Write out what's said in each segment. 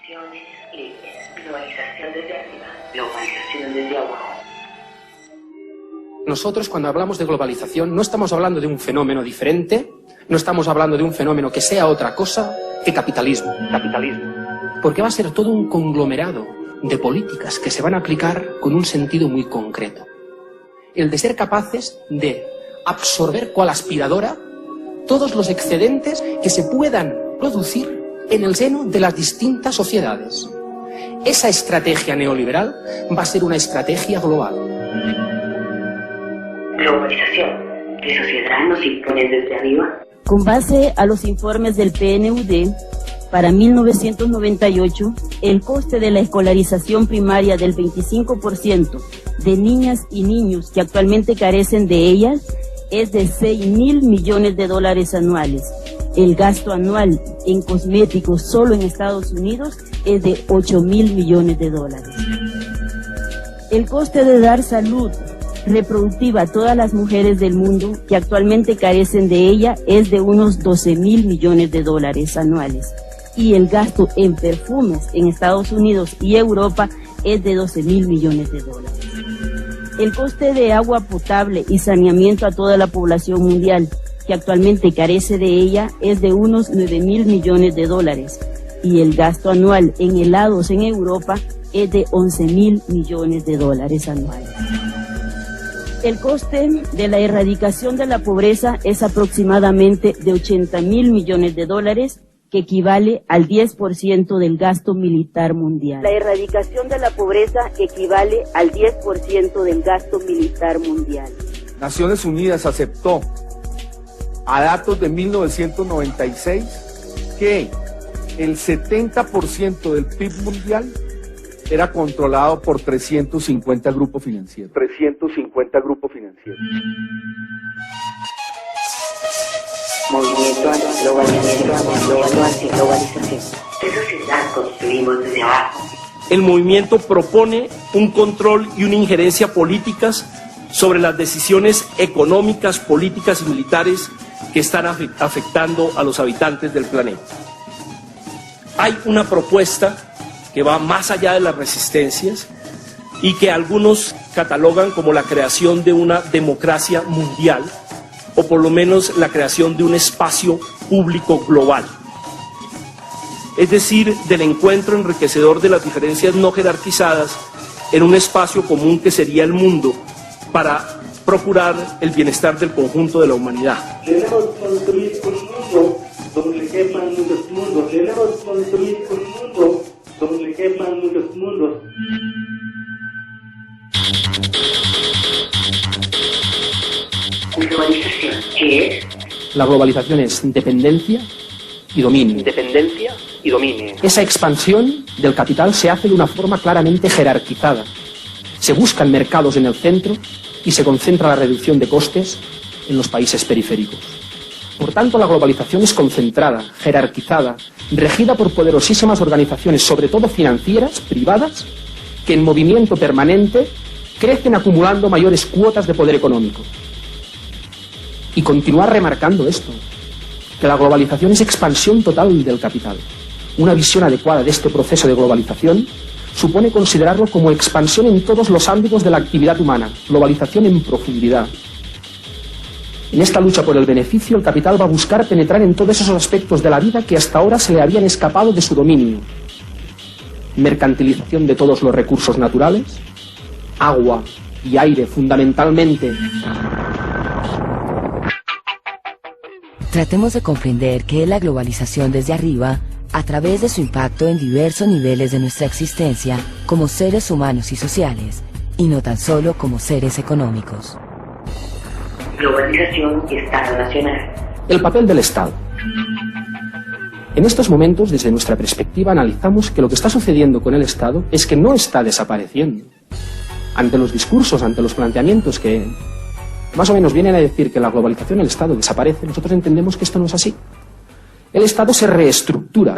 Elecciones libres, globalización desde arriba, globalización desde abajo. Nosotros, cuando hablamos de globalización, no estamos hablando de un fenómeno diferente, no estamos hablando de un fenómeno que sea otra cosa que capitalismo. Porque va a ser todo un conglomerado de políticas que se van a aplicar con un sentido muy concreto. El de ser capaces de absorber cual aspiradora todos los excedentes que se puedan producir en el seno de las distintas sociedades. Esa estrategia neoliberal va a ser una estrategia global. Globalización, ¿qué sociedad nos impone desde arriba? Con base a los informes del PNUD, para 1998, el coste de la escolarización primaria del 25% de niñas y niños que actualmente carecen de ellas es de $6.000 millones anuales. El gasto anual en cosméticos solo en Estados Unidos es de $8.000 millones. El coste de dar salud reproductiva a todas las mujeres del mundo que actualmente carecen de ella es de unos $12.000 millones anuales. Y el gasto en perfumes en Estados Unidos y Europa es de $12.000 millones. El coste de agua potable y saneamiento a toda la población mundial que actualmente carece de ella es de unos $9.000 millones, y el gasto anual en helados en Europa es de $11.000 millones anuales. El coste de la erradicación de la pobreza es aproximadamente de $80.000 millones, que equivale al 10% del gasto militar mundial. La erradicación de la pobreza equivale al 10% del gasto militar mundial. Naciones Unidas aceptó a datos de 1996 que el 70% del PIB mundial era controlado por 350 grupos financieros. Movimiento antiglobalización. ¿Qué sociedad construimos desde abajo? El movimiento propone un control y una injerencia políticas sobre las decisiones económicas, políticas y militares que están afectando a los habitantes del planeta. Hay una propuesta que va más allá de las resistencias y que algunos catalogan como la creación de una democracia mundial, o por lo menos la creación de un espacio público global. Es decir, del encuentro enriquecedor de las diferencias no jerarquizadas en un espacio común que sería el mundo, para procurar el bienestar del conjunto de la humanidad. Debemos construir un mundo donde quepan muchos mundos. Debemos construir un mundo donde quepan muchos mundos. Globalización, ¿qué es? La globalización es dependencia y dominio. Esa expansión del capital se hace de una forma claramente jerarquizada. Se buscan mercados en el centro y se concentra la reducción de costes en los países periféricos. Por tanto, la globalización es concentrada, jerarquizada, regida por poderosísimas organizaciones, sobre todo financieras, privadas, que en movimiento permanente crecen acumulando mayores cuotas de poder económico. Y continuar remarcando esto, que la globalización es expansión total del capital. Una visión adecuada de este proceso de globalización supone considerarlo como expansión en todos los ámbitos de la actividad humana, globalización en profundidad. En esta lucha por el beneficio, el capital va a buscar penetrar en todos esos aspectos de la vida que hasta ahora se le habían escapado de su dominio. Mercantilización de todos los recursos naturales, agua y aire fundamentalmente. Tratemos de comprender qué es la globalización desde arriba a través de su impacto en diversos niveles de nuestra existencia como seres humanos y sociales, y no tan solo como seres económicos. Globalización y Estado Nacional. El papel del Estado. En estos momentos, desde nuestra perspectiva, analizamos que lo que está sucediendo con el Estado es que no está desapareciendo. Ante los discursos, ante los planteamientos que más o menos vienen a decir que la globalización, el Estado desaparece, nosotros entendemos que esto no es así. El Estado se reestructura,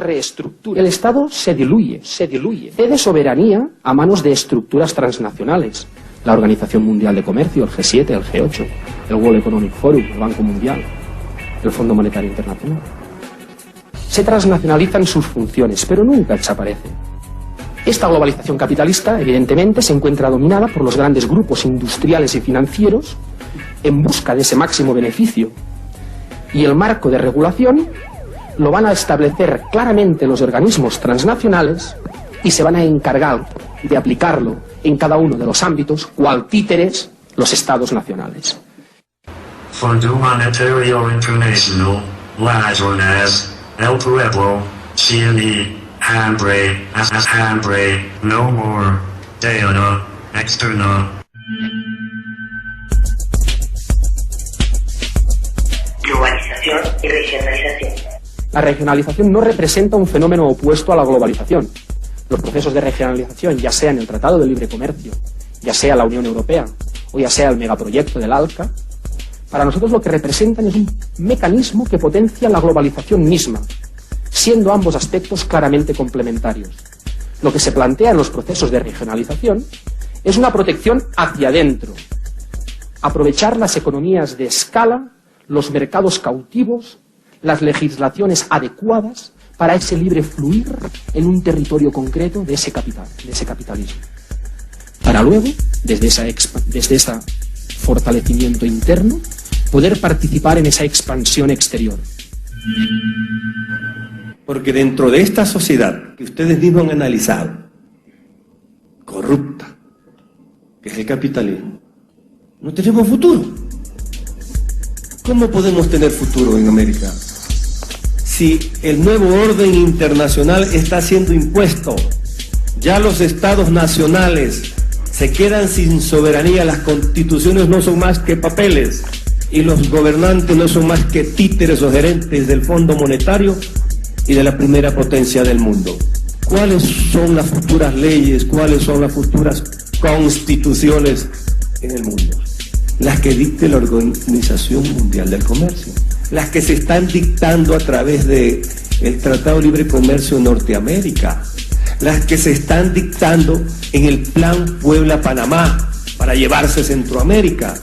el Estado se diluye, cede soberanía a manos de estructuras transnacionales, la Organización Mundial de Comercio, el G7, el G8, el World Economic Forum, el Banco Mundial, el Fondo Monetario Internacional. se transnacionalizan sus funciones, pero nunca desaparece. Esta globalización capitalista, evidentemente, se encuentra dominada por los grandes grupos industriales y financieros en busca de ese máximo beneficio. Y el marco de regulación lo van a establecer claramente los organismos transnacionales y se van a encargar de aplicarlo en cada uno de los ámbitos, cual títeres los estados nacionales. Fondo Monetario Internacional, las ONAS, el pueblo, CNE, hambre, no more, deuda externa. Globalización y regionalización. La regionalización no representa un fenómeno opuesto a la globalización. Los procesos de regionalización, ya sea en el Tratado de Libre Comercio, ya sea la Unión Europea o ya sea el megaproyecto del ALCA, para nosotros lo que representan es un mecanismo que potencia la globalización misma, siendo ambos aspectos claramente complementarios. Lo que se plantea en los procesos de regionalización es una protección hacia adentro, aprovechar las economías de escala, los mercados cautivos, las legislaciones adecuadas para ese libre fluir en un territorio concreto de ese capital, de ese capitalismo. Para luego, desde ese fortalecimiento interno, poder participar en esa expansión exterior. Porque dentro de esta sociedad que ustedes mismos han analizado, corrupta, que es el capitalismo, no tenemos futuro. ¿Cómo podemos tener futuro en América si el nuevo orden internacional está siendo impuesto? Ya los estados nacionales se quedan sin soberanía, las constituciones no son más que papeles y los gobernantes no son más que títeres o gerentes del Fondo Monetario y de la primera potencia del mundo. ¿Cuáles son las futuras leyes? ¿Cuáles son las futuras constituciones en el mundo? Las que dicte la Organización Mundial del Comercio, las que se están dictando a través del Tratado de Libre Comercio de Norteamérica, las que se están dictando en el Plan Puebla-Panamá para llevarse Centroamérica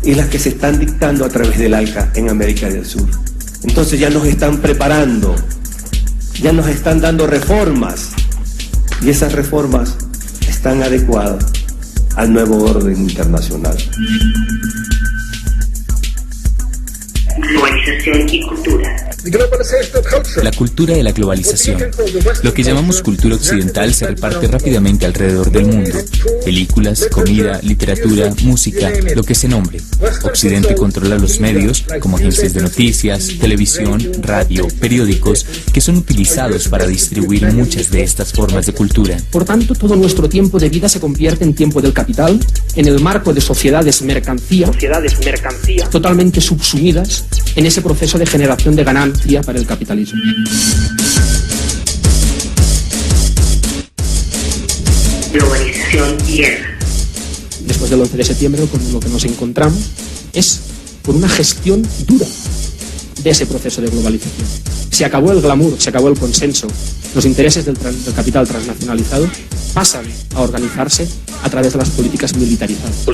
y las que se están dictando a través del ALCA en América del Sur. Entonces ya nos están preparando, ya nos están dando reformas y esas reformas están adecuadas al nuevo orden internacional. Globalización y cultura. La cultura de la globalización. Lo que llamamos cultura occidental se reparte rápidamente alrededor del mundo. Películas, comida, literatura, música, lo que se nombre. Occidente controla los medios, como agencias de noticias, televisión, radio, periódicos, que son utilizados para distribuir muchas de estas formas de cultura. Por tanto, todo nuestro tiempo de vida se convierte en tiempo del capital, en el marco de sociedades mercancía, totalmente subsumidas en ese proceso de generación de ganancia para el capitalismo. Globalización y guerra. Después del 11 de septiembre, con lo que nos encontramos es con una gestión dura de ese proceso de globalización. Se acabó el glamour, se acabó el consenso. Los intereses del capital transnacionalizado pasan a organizarse a través de las políticas militarizadas.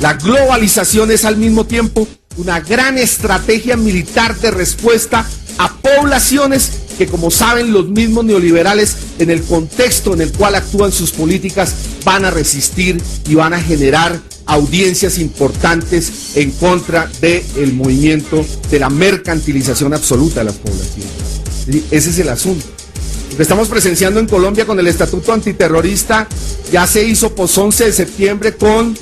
La globalización es al mismo tiempo una gran estrategia militar de respuesta a poblaciones que, como saben los mismos neoliberales, en el contexto en el cual actúan sus políticas, van a resistir y van a generar audiencias importantes en contra del movimiento de la mercantilización absoluta de las poblaciones. Ese es el asunto. Lo que estamos presenciando en Colombia con el Estatuto Antiterrorista ya se hizo post 11 de septiembre con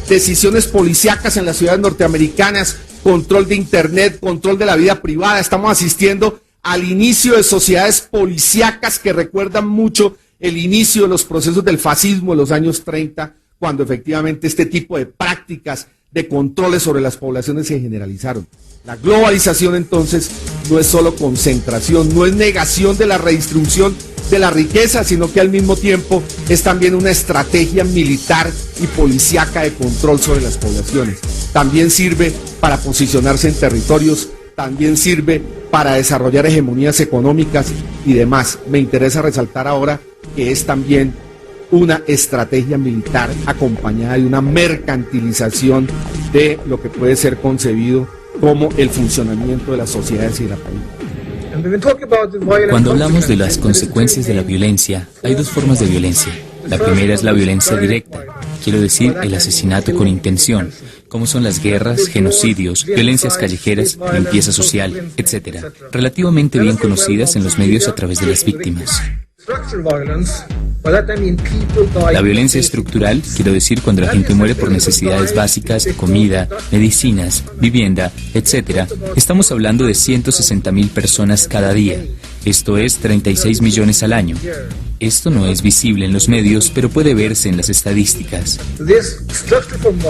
decisiones policíacas en las ciudades norteamericanas, control de internet, control de la vida privada. Estamos asistiendo al inicio de sociedades policíacas que recuerdan mucho el inicio de los procesos del fascismo en los años 30, cuando efectivamente este tipo de prácticas de controles sobre las poblaciones se generalizaron. La globalización entonces no es solo concentración, no es negación de la redistribución de la riqueza, sino que al mismo tiempo es también una estrategia militar y policíaca de control sobre las poblaciones. También sirve para posicionarse en territorios, también sirve para desarrollar hegemonías económicas y demás. Me interesa resaltar ahora que es también una estrategia militar acompañada de una mercantilización de lo que puede ser concebido como el funcionamiento de las sociedades y de la política. Cuando hablamos de las consecuencias de la violencia, hay dos formas de violencia. La primera es la violencia directa, quiero decir, el asesinato con intención, como son las guerras, genocidios, violencias callejeras, limpieza social, etc., relativamente bien conocidas en los medios a través de las víctimas. La violencia estructural, quiero decir, cuando la gente muere por necesidades básicas de comida, medicinas, vivienda, etc., estamos hablando de 160.000 personas cada día. Esto es 36 millones al año. Esto no es visible en los medios, pero puede verse en las estadísticas.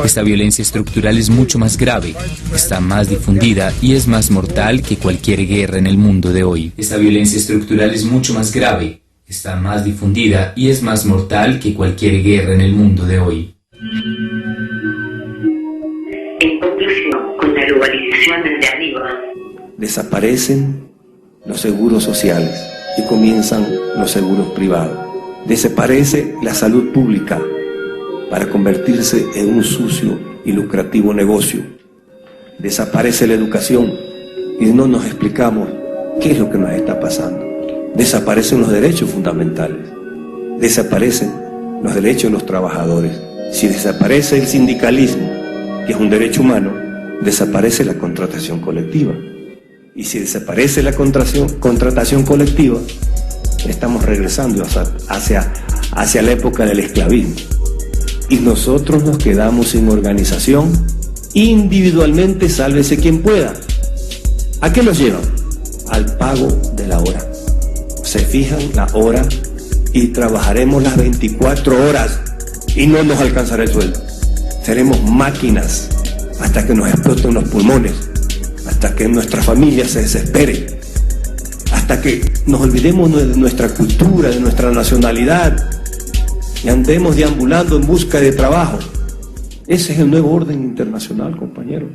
Esta violencia estructural es mucho más grave, está más difundida y es más mortal que cualquier guerra en el mundo de hoy. Esta violencia estructural es mucho más grave, está más difundida y es más mortal que cualquier guerra en el mundo de hoy. En conclusión, con la globalización desde arriba, desaparecen los seguros sociales y comienzan los seguros privados. Desaparece la salud pública para convertirse en un sucio y lucrativo negocio. Desaparece la educación y no nos explicamos qué es lo que nos está pasando. Desaparecen los derechos fundamentales, desaparecen los derechos de los trabajadores. Si desaparece el sindicalismo, que es un derecho humano, desaparece la contratación colectiva. Y si desaparece la contratación colectiva, estamos regresando hacia la época del esclavismo. Y nosotros nos quedamos sin organización, individualmente, sálvese quien pueda. ¿A qué nos llevan? Al pago de la hora. Se fijan la hora y trabajaremos las 24 horas y no nos alcanzará el sueldo. Seremos máquinas hasta que nos exploten los pulmones, hasta que nuestra familia se desespere, hasta que nos olvidemos de nuestra cultura, de nuestra nacionalidad y andemos deambulando en busca de trabajo. Ese es el nuevo orden internacional, compañeros.